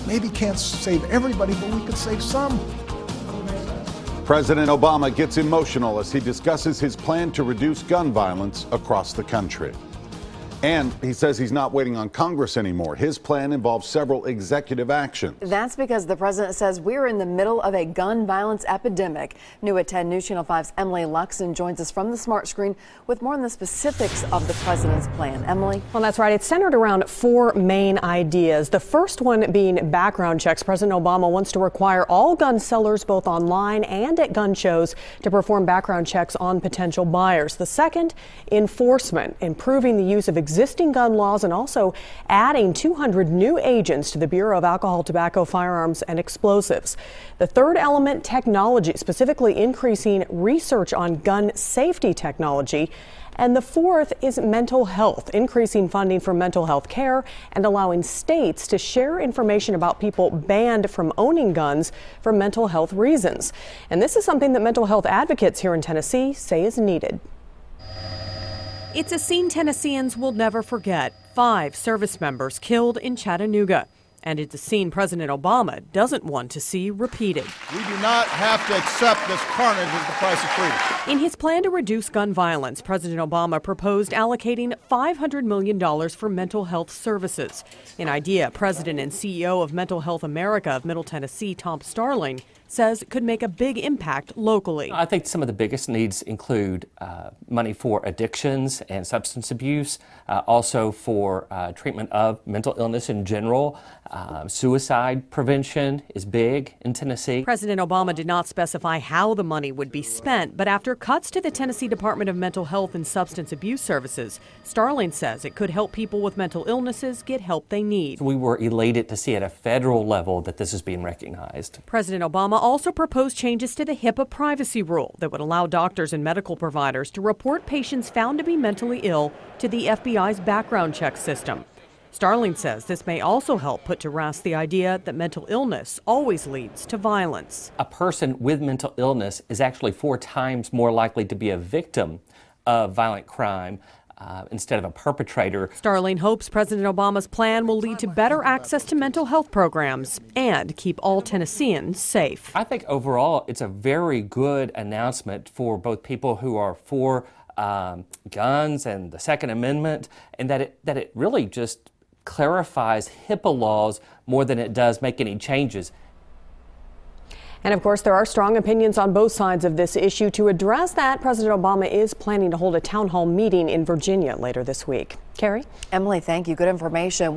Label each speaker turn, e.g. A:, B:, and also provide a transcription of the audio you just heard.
A: maybe can't save everybody, but we could save some.
B: President Obama gets emotional as he discusses his plan to reduce gun violence across the country. And he says he's not waiting on Congress anymore. His plan involves several executive actions.
C: That's because the president says we're in the middle of a gun violence epidemic. New at 10 News Channel 5's Emily Luxon joins us from the smart screen with more on the specifics of the president's plan. Emily?
D: Well, that's right. It's centered around four main ideas. The first one being background checks. President Obama wants to require all gun sellers, both online and at gun shows, to perform background checks on potential buyers. The second, enforcement, improving the use of existing gun laws and also adding 200 new agents to the Bureau of Alcohol, Tobacco, Firearms, and Explosives. The third element, technology, specifically increasing research on gun safety technology. And the fourth is mental health, increasing funding for mental health care and allowing states to share information about people banned from owning guns for mental health reasons. And this is something that mental health advocates here in Tennessee say is needed.
E: It's a scene Tennesseans will never forget. 5 service members killed in Chattanooga. And it's a scene President Obama doesn't want to see repeated.
F: We do not have to accept this carnage as the price of freedom.
E: In his plan to reduce gun violence, President Obama proposed allocating $500 million for mental health services. An idea President and CEO of Mental Health America of Middle Tennessee, Tom Starling, says could make a big impact locally.
G: I think some of the biggest needs include money for addictions and substance abuse, also for treatment of mental illness in general. Suicide prevention is big in Tennessee.
E: President Obama did not specify how the money would be spent, but after cuts to the Tennessee Department of Mental Health and Substance Abuse Services, Starling says it could help people with mental illnesses get help they need.
G: We were elated to see at a federal level that this is being recognized.
E: President Obama also proposed changes to the HIPAA privacy rule that would allow doctors and medical providers to report patients found to be mentally ill to the FBI's background check system. Starling says this may also help put to rest the idea that mental illness always leads to violence.
G: A person with mental illness is actually 4 times more likely to be a victim of violent crime instead of a perpetrator.
E: Starling hopes President Obama's plan will lead to better access to mental health programs and keep all Tennesseans safe.
G: I think overall it's a very good announcement for both people who are for guns and the Second Amendment, and that it really just clarifies HIPAA laws more than it does make any changes.
D: And of course, there are strong opinions on both sides of this issue. To address that, President Obama is planning to hold a town hall meeting in Virginia later this week. Carrie?
C: Emily, thank you. Good information.